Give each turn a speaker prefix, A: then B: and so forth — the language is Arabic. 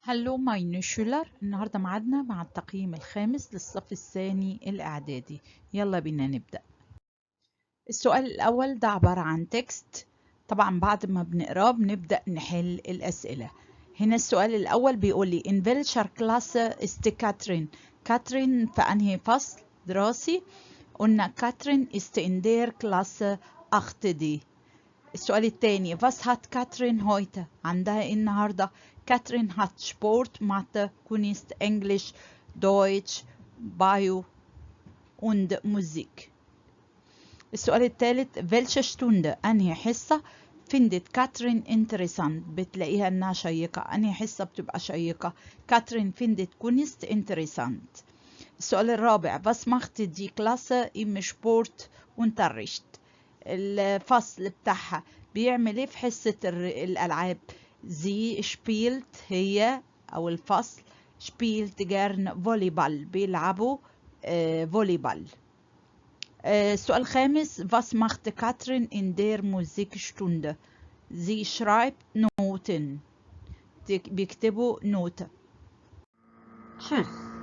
A: هلو ماي شولر. النهاردة معادنا مع التقييم الخامس للصف الثاني الإعدادي. يلا بينا نبدأ. السؤال الأول ده عبارة عن تكست. طبعا بعد ما بنقراه بنبدأ نحل الأسئلة. هنا السؤال الأول بيقول لي In welcher Klasse ist Katrin؟ كاترين في أنهي فصل دراسي؟ قلنا كاترين ist in der Klasse 8D. السؤال التاني Was hat Katrin heute؟ عندها ايه النهاردة؟ Katrin hat Sport, Mathe, Kunst, Englisch, Deutsch, Bio und Musik. السؤال الثالث Welche Stunde؟ أنهي حصة findet Katrin interessant؟ بتلاقيها إنها شيقة. أنهي حصة بتبقى شيقة؟ Katrin findet Kunst interessant. السؤال الرابع Was macht die Klasse im Sportunterricht؟ الفصل بتاعها بيعمل ايه في حصة الألعاب؟ زي شبيلت هي أو الفصل شبيلت جيرن فوليبال بيلعبوا فوليبال. السؤال الخامس Was macht Katrin in der Musikstunde؟ Sie schreibt Noten. بيكتبوا نوتة.
B: Tschüss.